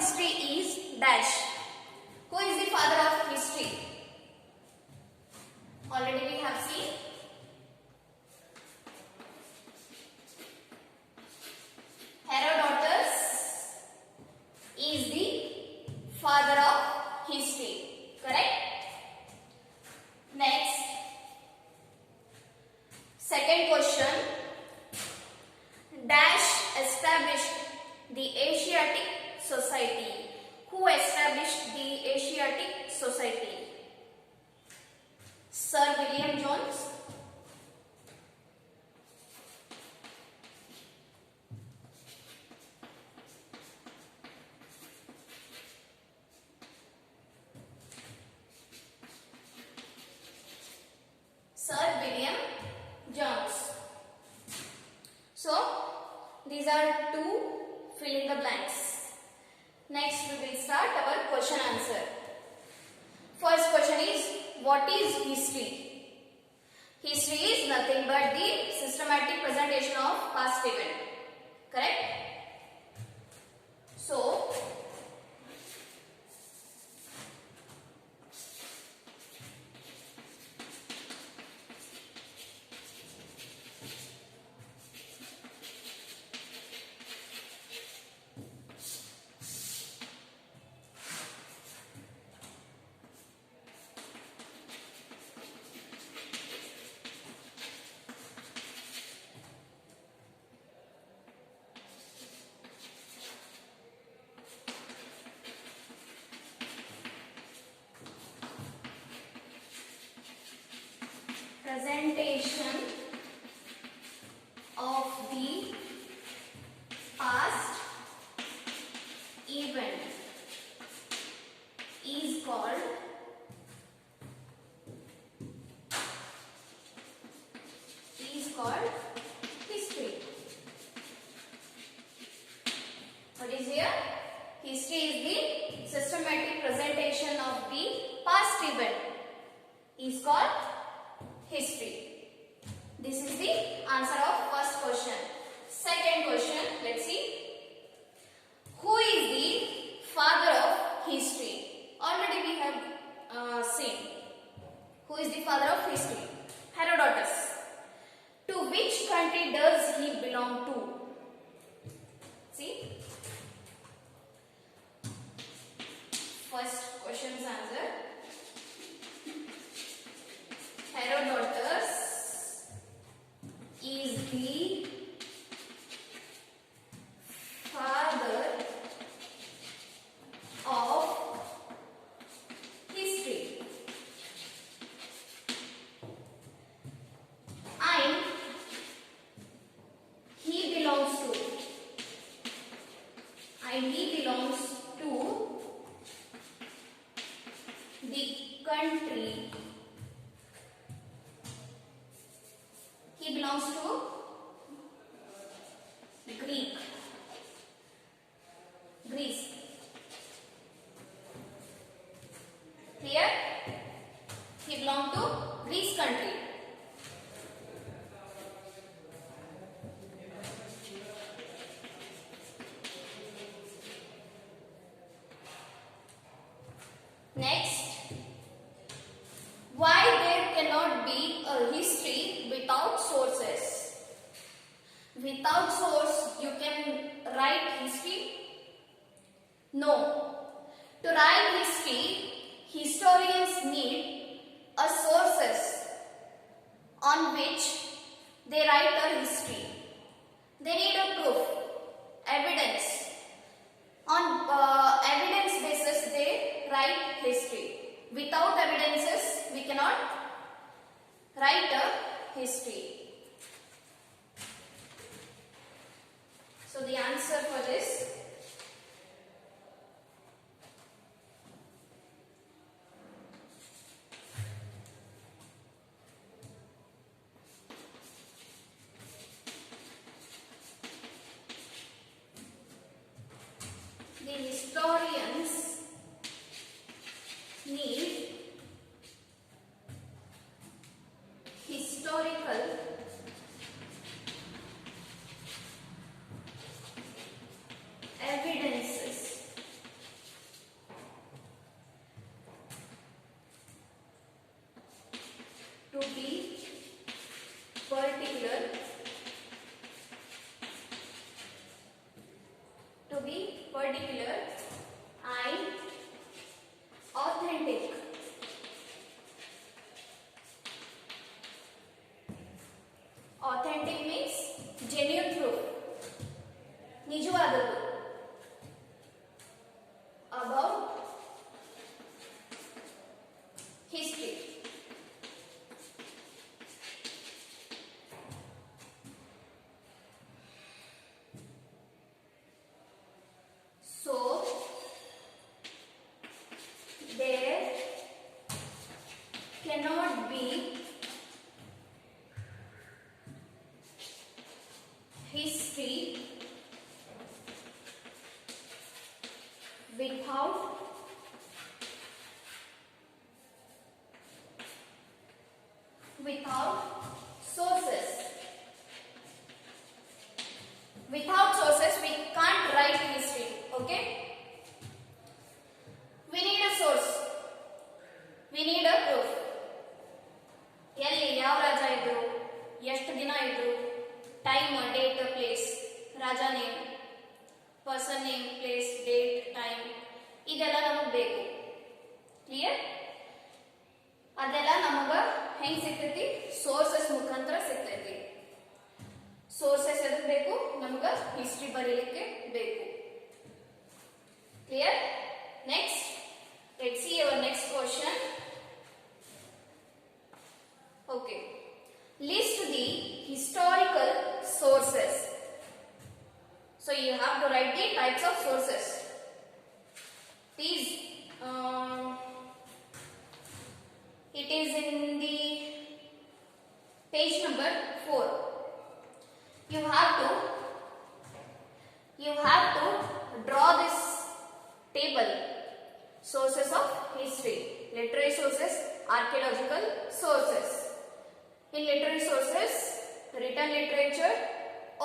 history is dash. Who is the father of history? Already we have seen. Herodotus is the father of history. Correct? Next, second question. Dash established the Asiatic Society. Who established the Asiatic Society? Sir William Jones, Sir William Jones. So these are two fill in the blanks. Next we will start our question answer. First question is, what is history? History is nothing but the systematic presentation of past event. Correct? So presentation of the past event is called history. What is here? History is the systematic presentation of the past event is called history. This is the answer of first question. Second question, let's see. Who is the father of history? Already we have seen. Who is the father of history? Herodotus. To which country does he belong to? See. First question's answer. Herodotus is the father of history, and he belongs to the country. He belongs to Greece. Here, he belongs to Greece country. Next, why there cannot be a history without sources? Without source, you can write history? No. To write history, historians need a sources on which they write a history. They need a proof, evidence. On evidence basis, they write history. Without evidences, we cannot write a history. So the answer for this, the historians need historical evidences I authentic. Authentic means genuine proof. ನಿಜವಾದದ್ದು. About history. So there cannot be history without sources. Without sources we can't write history. Okay, we need a source, we need a proof. ಎಲ್ಲಿ ಯಾವ ರಾಜ ಇದ್ರು, ಎಷ್ಟು ದಿನ ಇದ್ರು, time, date, place, raja name, person name, place, date, time, ಇದೆಲ್ಲ ನಮಗೆ ಬೇಕು. Clear? ಅದೆಲ್ಲ ನಮಗ ಹೆಂಗ್ ಸಿಗ್ತೈತಿ? ಸೋರ್ಸಸ್ ಮುಖಾಂತರ ಸಿಗ್ತೈತಿ. ಸೋರ್ಸಸ್ ಎದಕ್ ಬೇಕು? ನಮಗ ಹಿಸ್ಟ್ರಿ ಬರೀಲಿಕ್ಕೆ ಬೇಕು. Clear? Next, let's see hour next question. Okay, list the historical sources. So you have to write the types of sources. These it is in the page number 4. You have to draw this table. Sources of history: literary sources, archaeological sources. In literary sources, written literature,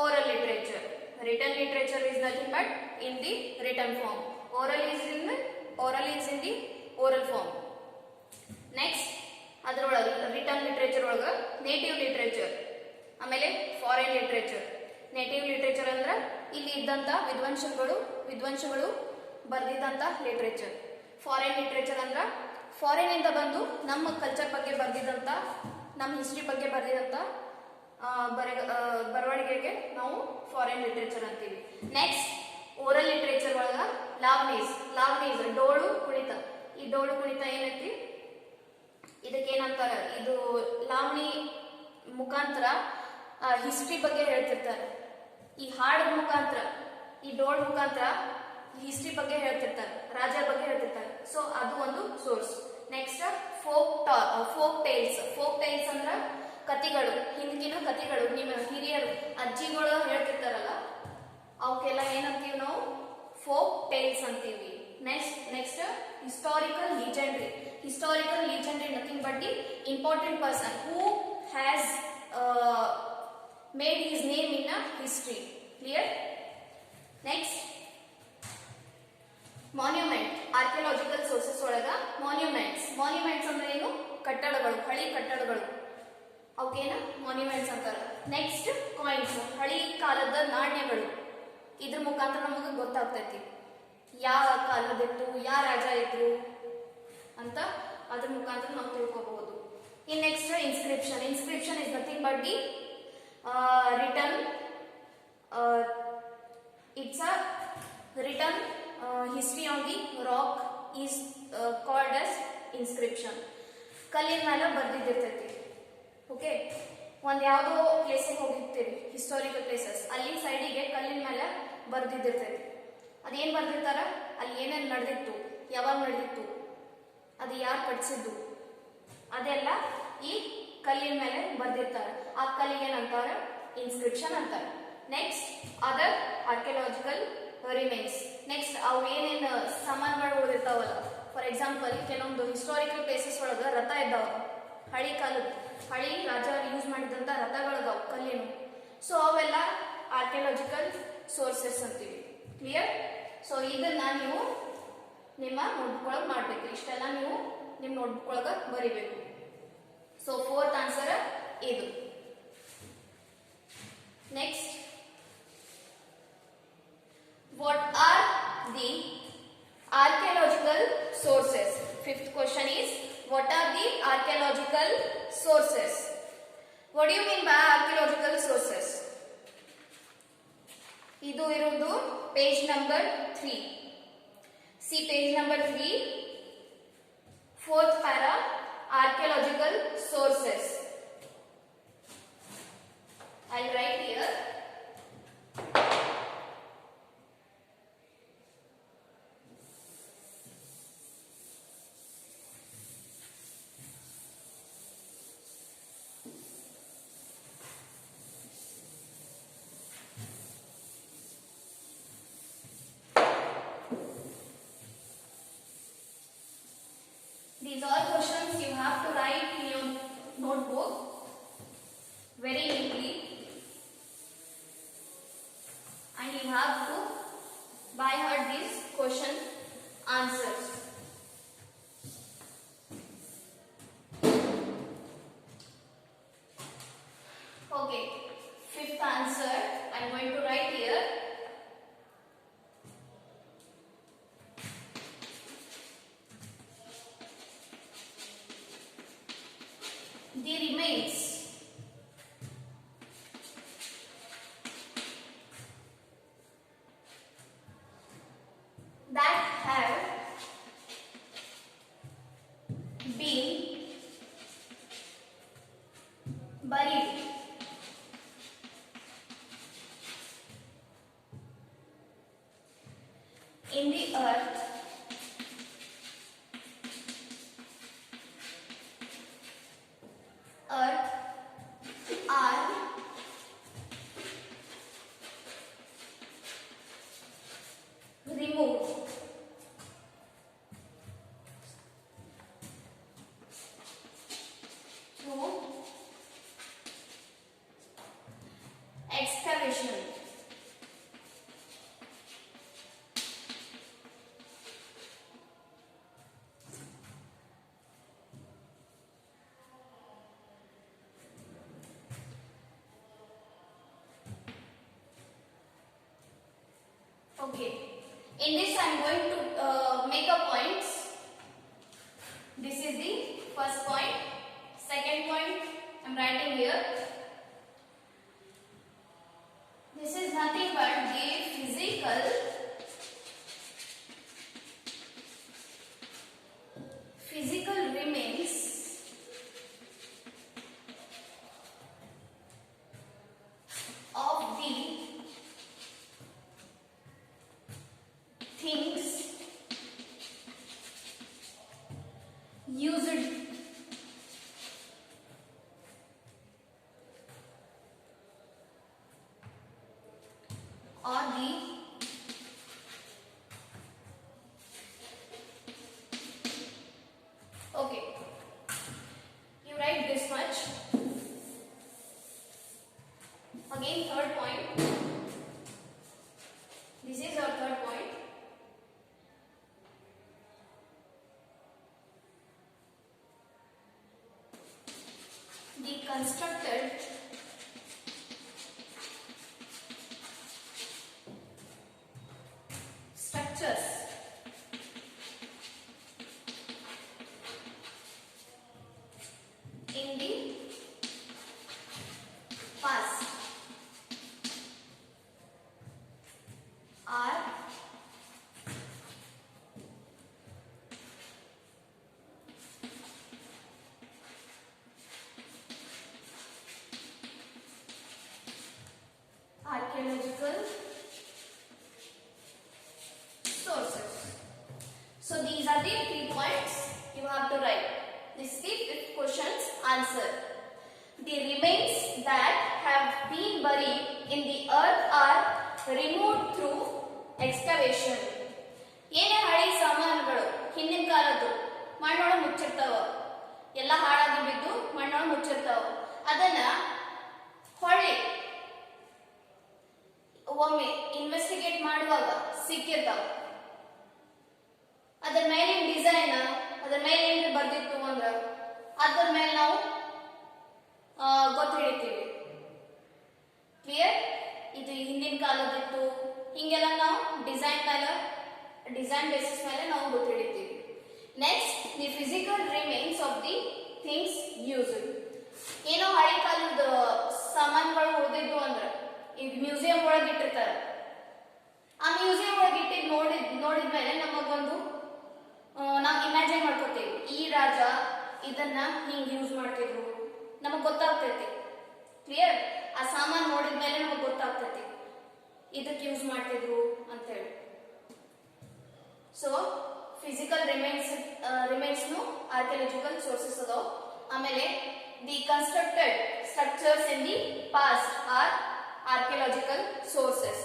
oral literature. Written literature is nothing but in the written form. Oral is in the oral form. Next, ಅದರೊಳಗೆ written literature ಒಳಗೆ native literature, ಆಮೇಲೆ foreign literature. Native literature ಅಂದ್ರೆ ಇಲ್ಲಿ ಇದ್ದಂತ ವಿದ್ವಾಂಸಗಳು ಬರೆದಿದ್ದಂತ literature. Foreign literature ಅಂದ್ರೆ foreign ಇಂದ ಬಂದು ನಮ್ಮ ಕಲ್ಚರ್ ಬಗ್ಗೆ ಬರೆದಿದ್ದಂತ, ನಮ್ಮ ಹಿಸ್ಟ್ರಿ ಬಗ್ಗೆ ಬರೆದಿದಂತ ಬರವಣಿಗೆಗೆ ನಾವು ಫಾರಿನ್ ಲಿಟ್ರೇಚರ್ ಅಂತೀವಿ. ನೆಕ್ಸ್ಟ್, ಓರಲ್ ಲಿಟ್ರೇಚರ್ ಒಳಗ ಲಾವ್ನೀಸ್ ಡೋಳು ಕುಣಿತ. ಈ ಡೋಳು ಕುಣಿತ ಏನೈತಿ, ಇದಕ್ಕೇನಂತಾರ, ಇದು ಲಾವಣಿ ಮುಖಾಂತರ ಹಿಸ್ಟ್ರಿ ಬಗ್ಗೆ ಹೇಳ್ತಿರ್ತಾರೆ. ಈ ಹಾಡು ಮುಖಾಂತರ, ಈ ಡೋಳ್ ಮುಖಾಂತರ ಹಿಸ್ಟ್ರಿ ಬಗ್ಗೆ ಹೇಳ್ತಿರ್ತಾರೆ, ರಾಜ ಬಗ್ಗೆ ಹೇಳ್ತಿರ್ತಾರೆ. ಸೊ ಅದು ಒಂದು ಸೋರ್ಸ್. ನೆಕ್ಸ್ಟ್, ಫೋಕ್ ಟೈಲ್ಸ್ ಅಂದ್ರ ಕಥೆಗಳು, ಹಿಂದಿನ ಕಥೆಗಳು, ನಿಮ್ಮ ಹಿರಿಯರು ಅಜ್ಜಿಗಳು ಹೇಳ್ತಿರ್ತಾರಲ್ಲ, ಅವಕ್ಕೆಲ್ಲ ಏನಂತೀವಿ ನಾವು? ಫೋಕ್ ಟೈಲ್ಸ್ ಅಂತೀವಿ. Next historical legendary. Nothing but the important person who has made his name in a history. Clear? Next, monument. Archaeological sources ಒಳಗ ಮಾನ್ಯುಮೆಂಟ್ಸ್ ಅಂದ್ರೆ ಏನು? ಕಟ್ಟಡಗಳು, ಹಳಿ ಕಟ್ಟಡಗಳು, ಅವಕ್ಕೇನ ಮಾನ್ಯುಮೆಂಟ್ಸ್ ಅಂತಾರ. ನೆಕ್ಸ್ಟ್, ಕಾಯಿನ್ಸ್, ಹಳಿ ಕಾಲದ ನಾಣ್ಯಗಳು. ಇದ್ರ ಮುಖಾಂತರ ನಮಗೆ ಗೊತ್ತಾಗ್ತೈತಿ ಯಾವ ಕಾಲದಿತ್ತು, ಯಾವ ರಾಜ ಇದ್ರು ಅಂತ, ಅದ್ರ ಮುಖಾಂತರ ನಾವು ತಿಳ್ಕೋಬಹುದು. ಇನ್ next, inscription is nothing but the return, it's a return history on the rock is called as inscription. ಕಲ್ಲಿನ ಮೇಲೆ ಬರ್ದಿದ್ದಿರ್ತೈತಿ. ಓಕೆ, ಒಂದ್ ಯಾವುದೋ ಪ್ಲೇಸಿಗೆ ಹೋಗಿರ್ತೀವಿ, ಹಿಸ್ಟಾರಿಕಲ್ ಪ್ಲೇಸಸ್, ಅಲ್ಲಿ ಸೈಡಿಗೆ ಕಲ್ಲಿನ ಮೇಲೆ ಬರ್ದಿದ್ದಿರ್ತೈತಿ. ಅದೇನ್ ಬರ್ದಿರ್ತಾರ, ಅಲ್ಲಿ ಏನೇನ್ ನಡೆದಿತ್ತು, ಯಾವಾಗ ನಡೆದಿತ್ತು, ಅದು ಯಾರು ಕಟ್ಸಿದ್ದು, ಅದೆಲ್ಲ ಈ ಕಲ್ಲಿನ ಮೇಲೆ ಬರ್ದಿರ್ತಾರ. ಆ ಕಲ್ಲಿಗೆ ಏನಂತಾರ? ಇನ್ಸ್ಕ್ರಿಪ್ಷನ್ ಅಂತಾರ. Next, other archaeological remains. Next, ಅವು ಏನೇನು ಸಾಮಾನುಗಳು ಉಳಿದಿರ್ತಾವಲ್ಲ, ಫಾರ್ ಎಕ್ಸಾಂಪಲ್ ಕೆಲವೊಂದು ಹಿಸ್ಟಾರಿಕಲ್ ಪ್ಲೇಸಸ್ ಒಳಗ ರಥ ಇದ್ದಾವ, ಹಳಿ ರಾಜ ಯೂಸ್ ಮಾಡಿದಂತ ರಥಗಳದಾವ ಕಲ್ಲಿನ. ಸೊ ಅವೆಲ್ಲ ಆರ್ಕಿಯಾಲಜಿಕಲ್ ಸೋರ್ಸಸ್ ಅಂತೀವಿ. ಕ್ಲಿಯರ್? ಸೊ ಇದನ್ನ ನೀವು ನಿಮ್ಮ ನೋಟ್ಬುಕ್ ಒಳಗೆ ಮಾಡಬೇಕು. ಇಷ್ಟೆಲ್ಲ ನೀವು ನಿಮ್ಮ ನೋಟ್ಬುಕ್ ಒಳಗೆ ಬರಿಬೇಕು. ಸೊ ಫೋರ್ತ್ ಆನ್ಸರ್ ಇದು. Next, what are the Archaeological sources. Fifth question is, what are the archaeological sources? What do you mean by archaeological sources? ಇದು ಇರುವುದು page number 3. See page number 3, fourth para, archaeological sources. I'll write here. These all questions you have to write in your notebook very neatly, and you have to by heart these question answers. Okay, fifth answer I am going to write here. The remains that have been buried in the earth are removed through excavation. Okay, in this I am going to make a points. This is the first point. Second point I am writing here. This is nothing but the physical remains of the things used or the okay, you write this much. Again, third point. This is our third point. The constructed structures in the past are archaeological sources. So these are the 3 points you have to write. This is the fifth question's answer. The remains that have been buried in the earth are removed through excavation. ಏನೇ ಹಳೆ ಸಾಮಾನುಗಳು ಹಿಂದಿನ ಕಾಲದ್ದು ಮಣ್ಣೊಳಗೆ ಮುಚ್ಚಿರ್ತಾವ, ಎಲ್ಲ ಹಾಳಾಗಿ ಬಿದ್ದು ಮಣ್ಣೊಳಗೆ ಮುಚ್ಚಿರ್ತಾವ, ಅದನ್ನ ಹೊಳ್ಳಿ ಒಮ್ಮೆ ಇನ್ವೆಸ್ಟಿಗೇಟ್ ಮಾಡುವಾಗ ಸಿಕ್ಕಿರ್ತಾವ. ಅದರ ಮೇಲಿನ ಡಿಸೈನ್, ಅದರ ಮೇಲೆ ಏನ್ರಿ ಬರ್ದಿತ್ತು ಅಂದ್ರ ಅದರ ಮೇಲೆ ನಾವು ಗೊತ್ತು ಹಿಡಿತೀವಿ. ಕ್ಲಿಯರ್? ಇದು ಹಿಂದಿನ ಕಾಲದಿತ್ತು, ಹಿಂಗೆಲ್ಲ ನಾವು ಡಿಸೈನ್ ಡಿಸೈನ್ ಬೇಸಿಸ್ ಮೇಲೆ ನಾವು ಗೊತ್ತಿಡಿತೀವಿ. Next the physical remains of the things used. ಏನೋ ಹಳೆ ಕಾಲದ ಸಾಮಾನುಗಳು ಉಳಿದಿದ್ದು ಅಂದ್ರೆ ಈಗ ಮ್ಯೂಸಿಯಂ ಒಳಗೆ ಇಟ್ಟಿರ್ತಾರೆ. ಆ ಮ್ಯೂಸಿಯಂ ಒಳಗೆ ಇಟ್ಟಿದ್ದು ನೋಡಿದ್ಮೇಲೆ ನಮಗೊಂದು ನಾವು ಇಮ್ಯಾಜಿನ್ ಮಾಡ್ಕೋತೀವಿ, ಈ ರಾಜ ಇದನ್ನ ಹಿಂಗ್ ಯೂಸ್ ಮಾಡ್ತಿದ್ರು, ನಮಗ್ ಗೊತ್ತಾಗ್ತೈತಿ. ಕ್ಲಿಯರ್? ಆ ಸಾಮಾನು ನೋಡಿದ್ಮೇಲೆ ನಮಗ್ ಗೊತ್ತಾಗ್ತೈತಿ ಇದಕ್ಕೆ ಯೂಸ್ ಮಾಡ್ತಿದ್ರು ಅಂತ ಹೇಳಿ. ಸೊ ಫಿಸಿಕಲ್ ರಿಮೇನ್ಸ್ ನು ಆರ್ಕಿಯಾಲಜಿಕಲ್ ಸೋರ್ಸಸ್ ಅದಾವ. ಆಮೇಲೆ the constructed structures in the past are archaeological sources.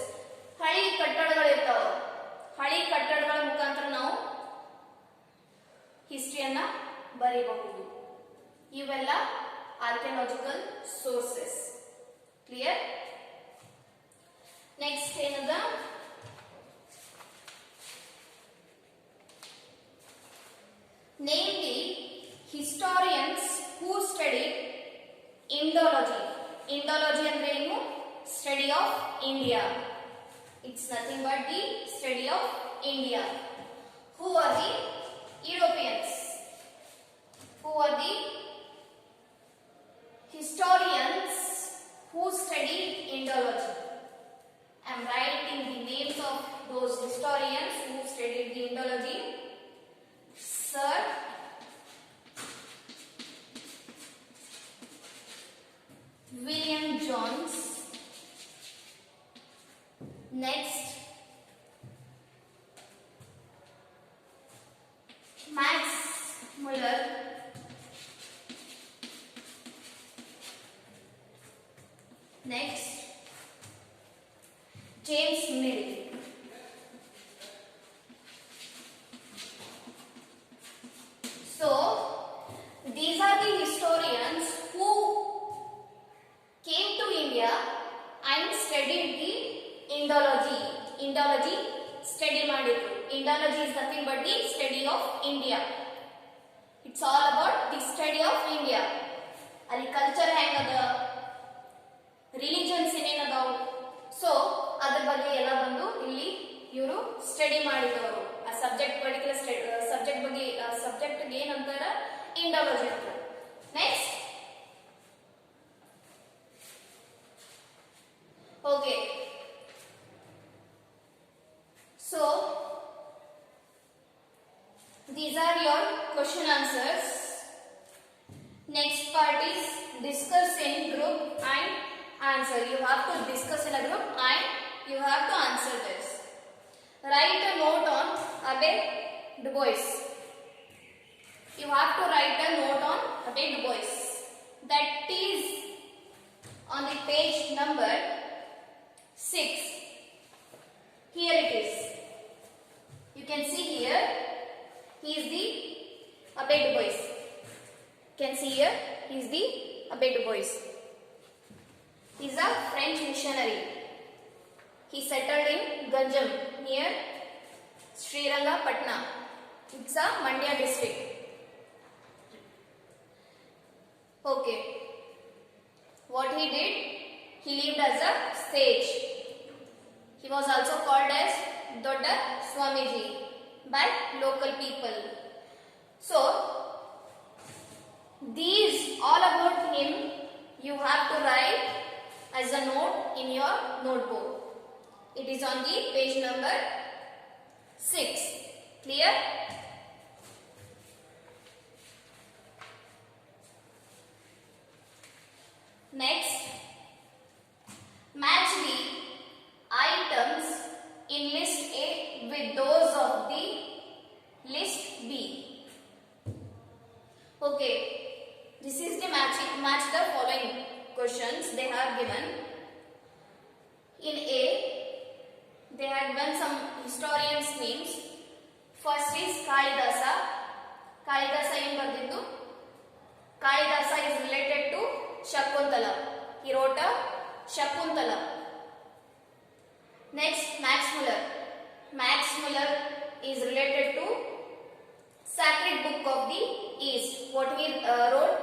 ಹಳಿ ಕಟ್ಟಡಗಳು ಇರ್ತಾವ, ಹಳಿ ಕಟ್ಟಡಗಳ ಮುಖಾಂತರ ನಾವು ಹಿಸ್ಟ್ರಿಯನ್ನ ಬರೀಬಹುದು. ಇವೆಲ್ಲ ಆರ್ಕಿಯಾಲಜಿಕಲ್ ಸೋರ್ಸಸ್. ಕ್ಲಿಯರ್? ನೆಕ್ಸ್ಟ್ ಏನದ, name the historians who studied Indology. Indology ಅಂದ್ರೆ ಏನು? Study of India. It's nothing but the study of India. Who are the Europeans? Who are the historians who studied Indology? I am writing the names of those historians who studied the Indology. Sir William Jones. Next, Max Muller. Next, James Mill. So these are the historians who came to India and studied the Indology. Indology study ಮಾಡಿದ್ರು. Indology is nothing but the study of India. It's all about the study of India. ಅಲ್ಲಿ culture ಹೆಂಗದ, religions ಏನೇನದಾವು, so ಅದ್ರ ಬಗ್ಗೆ ಎಲ್ಲ ಬಂದು ಇಲ್ಲಿ ಇವರು study ಮಾಡಿದವರು. ಆ ಸಬ್ಜೆಕ್ಟ್ ಪರ್ಟಿಕ್ಯುಲರ್ ಸಬ್ಜೆಕ್ಟ್ ಬಗ್ಗೆ ಸಬ್ಜೆಕ್ಟ್ ಏನಂತಾರ? ಇಂಡಾಲಜಿ ಅಂತ. Next, okay, so these are your question answers. Next part is discuss in group and answer. You have to discuss in a group and you have to answer this. Write a note on Abbe Du Bois. You have to write a note on Abbe Du Bois. That is on the page number 6. Here it is. You can see here, he is the Abbe Du Bois. You can see here, he is the Abbe Du Bois. He is a French missionary. He settled in Ganjam near Srirangapatna. It's a Mandya district. Okay. What he did? He lived as a sage. He was also called as Dodda Swamiji by local people. So, these all about him you have to write as a note in your notebook. It is on the page number 6. Clear? Next, match the items in list A with those of the list B. Okay, this is the match the following questions they have given. In A, they have given some historians' names. First is Kalidasa. Kalidasa ಏನು ಬರೆದಿದ್ದು? Kalidasa is related to Shakuntala. He wrote a Shakuntala. Next, Max Muller. Max Muller is related to Sacred Book of the East. What he wrote?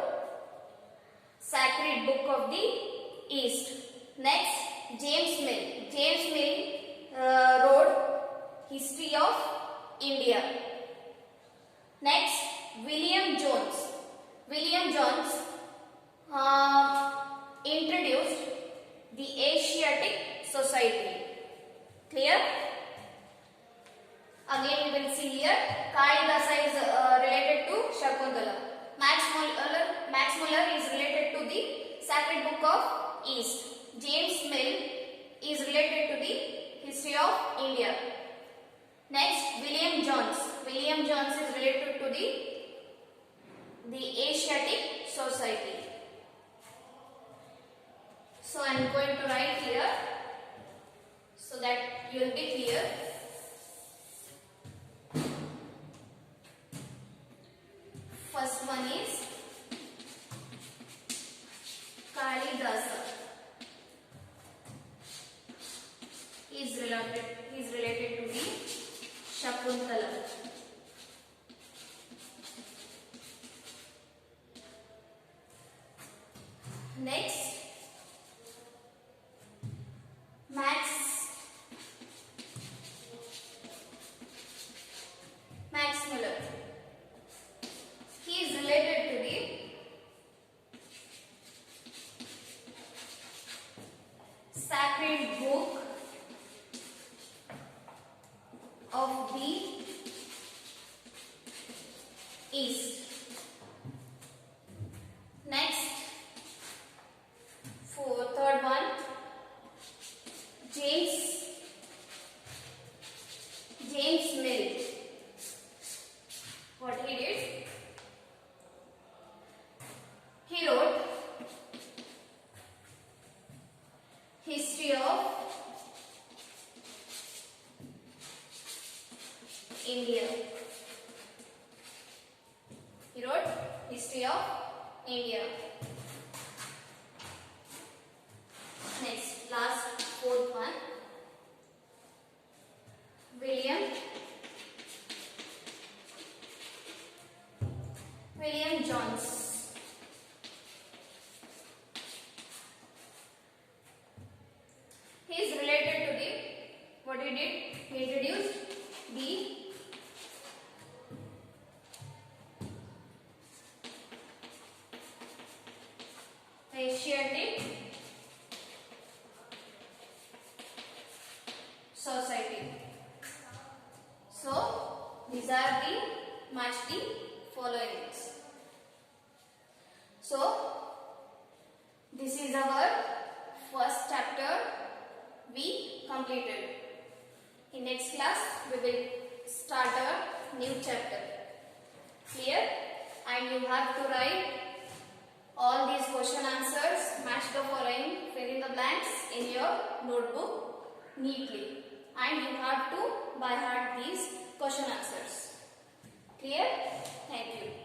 Sacred Book of the East. Next, James Mill. James Mill wrote History of India. Next, William Jones. William Jones introduced the Asiatic Society. Clear? Again we will see here Kalidasa is related to Shakuntala. Max Muller is related to the Sacred Book of East. James Mill is related to the history of India. Next, William Jones. William Jones is related to the Asiatic Society. So I am going to write here so that you will be clear. First one is Kalidasa. He is related to the Shakuntala. Next, Max Muller. He is related to the Sacred Book of the East. Next, third one, James Mill. What he did? He wrote History of India. He wrote History of India. Next, last, fourth one, William Jones. He is related to what he did? He introduced the Asiatic Society. So these are the match the following. So this is our first chapter we completed. In next class we will start a new chapter. Clear? And you have to write all these question answers, match the following, fill in the blanks in your notebook neatly. And you have to by heart these question answers. Clear? Thank you.